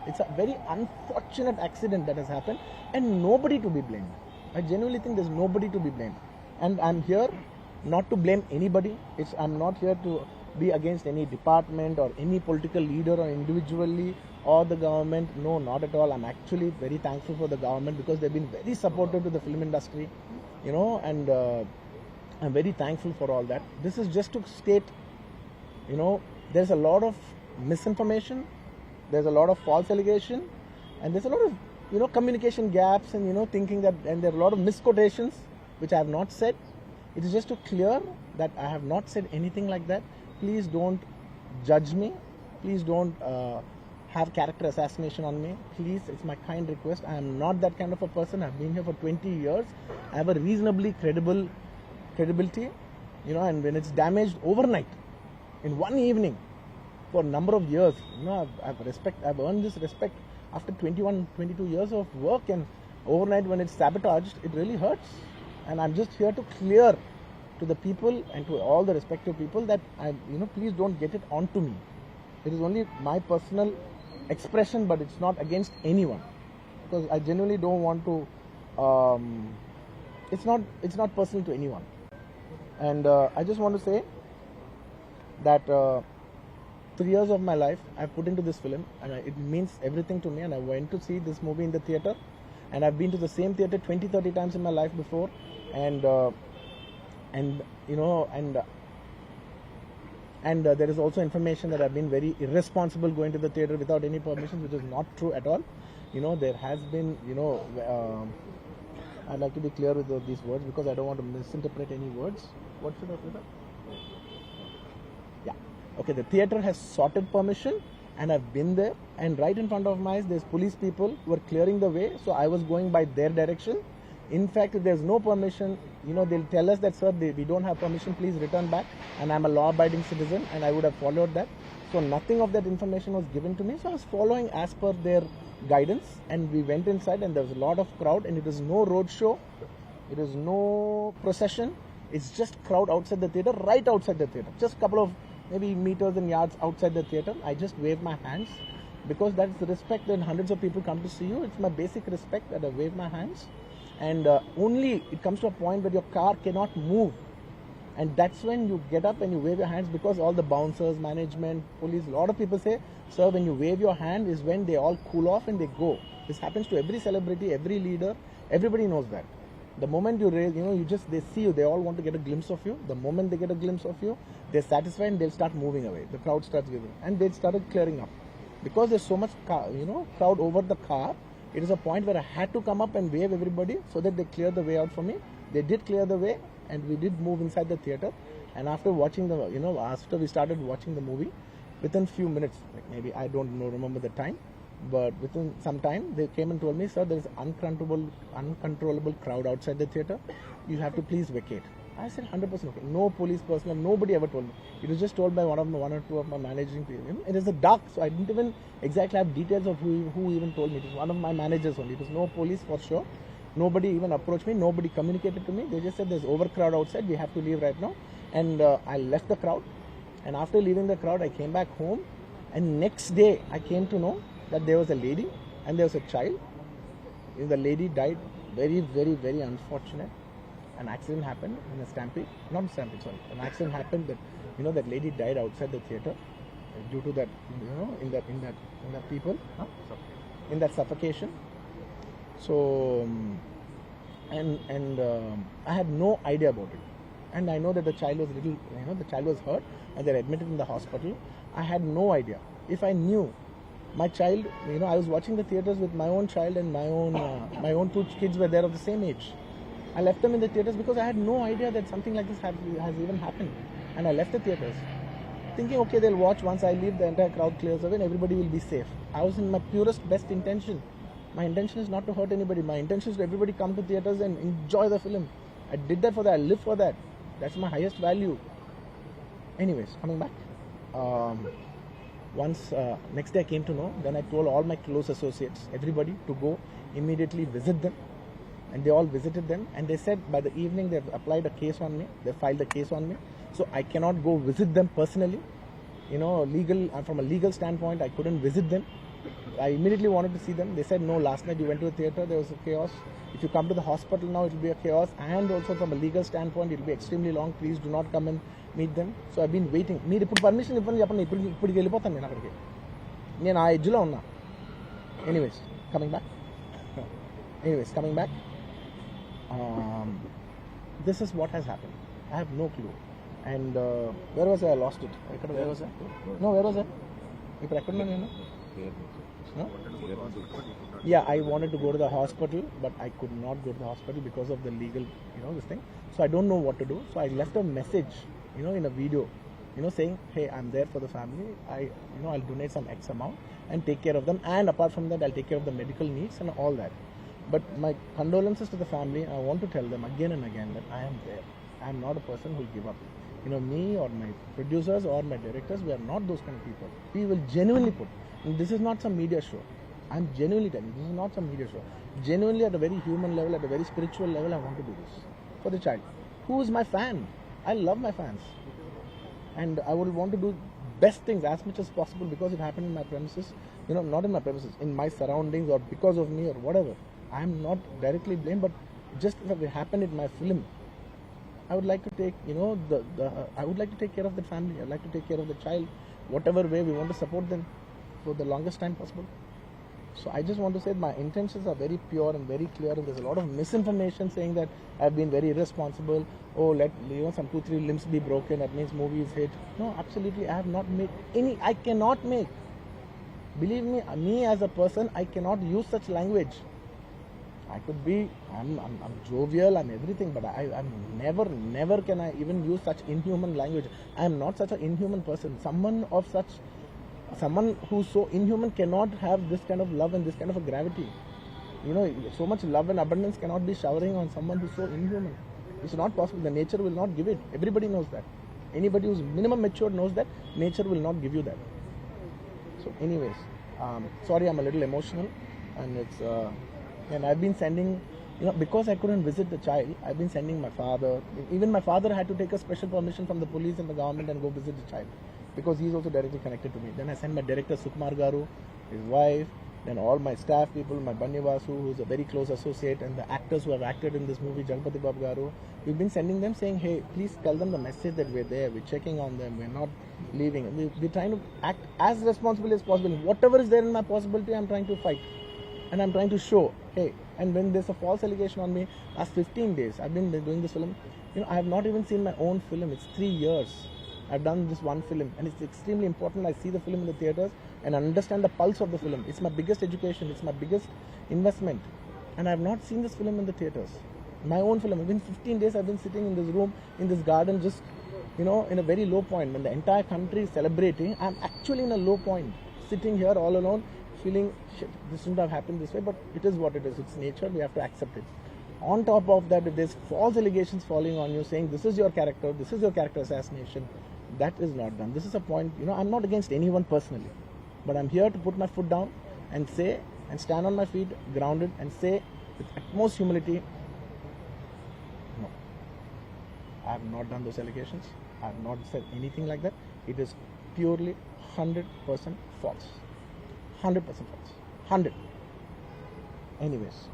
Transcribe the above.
It's a very unfortunate accident that has happened and nobody to be blamed. I genuinely think there's nobody to be blamed. And I'm here not to blame anybody. I'm not here to be against any department or any political leader or individually or the government. No, not at all. I'm actually very thankful for the government because they've been very supportive to the film industry, and I'm very thankful for all that. This is just to state, there's a lot of misinformation, there's a lot of false allegation, and there's a lot of, communication gaps and, thinking that, and there are a lot of misquotations, which I have not said. It is just to clear that I have not said anything like that. Please don't judge me. Please don't have character assassination on me. Please, it's my kind request. I am not that kind of a person. I've been here for 20 years. I have a reasonably credibility, and when it's damaged overnight, in one evening, for a number of years, I've earned this respect after 21, 22 years of work, and overnight when it's sabotaged, it really hurts. And I'm just here to clear to the people and to all the respective people that please don't get it onto me. It is only my personal expression, but it's not against anyone, because I genuinely don't want to. It's not personal to anyone. And I just want to say that 3 years of my life I've put into this film, and it means everything to me. And I went to see this movie in the theatre, and I've been to the same theatre 20-30 times in my life before, and there is also information that I've been very irresponsible going to the theatre without any permission, which is not true at all. There has been, I'd like to be clear with these words because I don't want to misinterpret any words. What should I put up? Yeah. Okay, the theatre has sorted permission, and I've been there, and right in front of my eyes there's police people who are clearing the way, so I was going by their direction. In fact, if there's no permission, they'll tell us that, sir, we don't have permission, please return back, and I'm a law-abiding citizen, and I would have followed that. So nothing of that information was given to me, so I was following as per their guidance, and we went inside, and there was a lot of crowd, and it is no road show, it is no procession, it's just crowd outside the theatre, right outside the theatre, just a couple of maybe meters and yards outside the theatre. I just wave my hands because that's the respect when hundreds of people come to see you. It's my basic respect that I wave my hands. And only it comes to a point where your car cannot move, and that's when you get up and you wave your hands, because all the bouncers, management, police, a lot of people say, sir, when you wave your hand is when they all cool off and they go. This happens to every celebrity, every leader, everybody knows that. The moment you raise, they see you, they all want to get a glimpse of you. The moment they get a glimpse of you, they're satisfied and they'll start moving away. The crowd starts giving, and they started clearing up. Because there's so much crowd over the car, it is a point where I had to come up and wave everybody so that they clear the way out for me. They did clear the way, and we did move inside the theatre. And after watching after we started watching the movie, within few minutes, like maybe I don't remember the time, but within some time, they came and told me, sir, there is uncontrollable crowd outside the theatre. You have to please vacate. I said 100% okay. No police personnel, nobody ever told me. It was just told by one or two of my managing people. It is a dark, so I didn't even exactly have details of who even told me. It was one of my managers only. It was no police for sure. Nobody even approached me. Nobody communicated to me. They just said there's overcrowd outside. We have to leave right now. And I left the crowd. And after leaving the crowd, I came back home. And next day, I came to know that there was a lady and there was a child. The lady died. Very, very, very unfortunate. An accident happened in a stampede. Not stampede, sorry. An accident happened that that lady died outside the theatre due to that in that people in that suffocation. So I had no idea about it, and I know that the child was the child was hurt and they're admitted in the hospital. I had no idea. If I knew my child, I was watching the theatres with my own child, and my own two kids were there of the same age. I left them in the theatres because I had no idea that something like this has even happened. And I left the theatres thinking, okay, they'll watch. Once I leave, the entire crowd clears away and everybody will be safe. I was in my purest, best intention. My intention is not to hurt anybody. My intention is to everybody come to theatres and enjoy the film. I did that for that. I live for that. That's my highest value. Anyways, coming back. Next day I came to know, then I told all my close associates, everybody, to go immediately visit them. And they all visited them, and they said by the evening they've applied a case on me. They filed a case on me, so I cannot go visit them personally. From a legal standpoint, I couldn't visit them. I immediately wanted to see them. They said, no, last night you went to the theatre, there was a chaos. If you come to the hospital now, it will be a chaos. And also from a legal standpoint, it will be extremely long. Please do not come and meet them. So I've been waiting. మీరు ఇప్పుడు permission ఇవ్వండి చెప్పండి, ఇప్పటికి వెళ్ళిపోతాను నేను అక్కడికి. నేను ఆ ఎడ్జ్లో ఉన్నా. Anyways, coming back. This is what has happened. I have no clue. And where was I? I lost it. Where was I? No, where was I? ఇప్పుడు ఎక్కడున్నా నేను? No? Yeah, I wanted to go to the hospital, but I could not go to the hospital because of the legal, this thing. So I don't know what to do. So I left a message, in a video, saying, hey, I'm there for the family. I'll donate some X amount and take care of them. And apart from that, I'll take care of the medical needs and all that. But my condolences to the family. I want to tell them again and again that I am there. I am not a person who will give up. Me or my producers or my directors, we are not those kind of people. We will genuinely put. And this is not some media show. I'm genuinely telling you, this is not some media show. Genuinely at a very human level, at a very spiritual level, I want to do this for the child. Who is my fan? I love my fans. And I would want to do best things as much as possible because it happened in my premises. Not in my premises, in my surroundings or because of me or whatever. I am not directly blamed, but just if it happened in my film, I would like to take, I would like to take care of the family. I'd like to take care of the child, whatever way we want to support them for the longest time possible. So I just want to say my intentions are very pure and very clear, and there's a lot of misinformation saying that I've been very irresponsible. Oh, let some 2-3 limbs be broken, that means movie is hit. No, absolutely, I have not made any. I cannot make. Believe me as a person, I cannot use such language. I could be, I'm jovial, I'm everything, but I'm never can I even use such inhuman language. I am not such an inhuman person. Someone who's so inhuman cannot have this kind of love and this kind of a gravity. So much love and abundance cannot be showering on someone who's so inhuman. It's not possible. The nature will not give it. Everybody knows that. Anybody who's minimum mature knows that nature will not give you that. So anyways, sorry, I'm a little emotional, and it's and I've been sending, because I couldn't visit the child, I've been sending my father. Even my father had to take a special permission from the police and the government and go visit the child, because he's also directly connected to me. Then I sent my director Sukumar Garu, his wife, then all my staff people, my Bannivasu, who's a very close associate, and the actors who have acted in this movie, Jaganpati Babu Garu. We've been sending them saying, hey, please tell them the message that we're there, we're checking on them, we're not leaving. We're trying to act as responsibly as possible. Whatever is there in my possibility, I'm trying to fight. And I'm trying to show, hey, and when there's a false allegation on me, last 15 days, I've been doing this film. I have not even seen my own film. It's 3 years. I've done this one film, and it's extremely important. I see the film in the theaters and understand the pulse of the film. It's my biggest education. It's my biggest investment. And I've not seen this film in the theaters. My own film. Within 15 days, I've been sitting in this room, in this garden, just, in a very low point. When the entire country is celebrating, I'm actually in a low point, sitting here all alone, feeling, shit, this shouldn't have happened this way, but it is what it is. It's nature. We have to accept it. On top of that, if there's false allegations falling on you, saying this is your character assassination, that is not done. This is a point, I'm not against anyone personally, but I'm here to put my foot down and say, and stand on my feet, grounded, and say with utmost humility, no, I have not done those allegations. I have not said anything like that. It is purely 100% false. 100% false. 100. Anyways.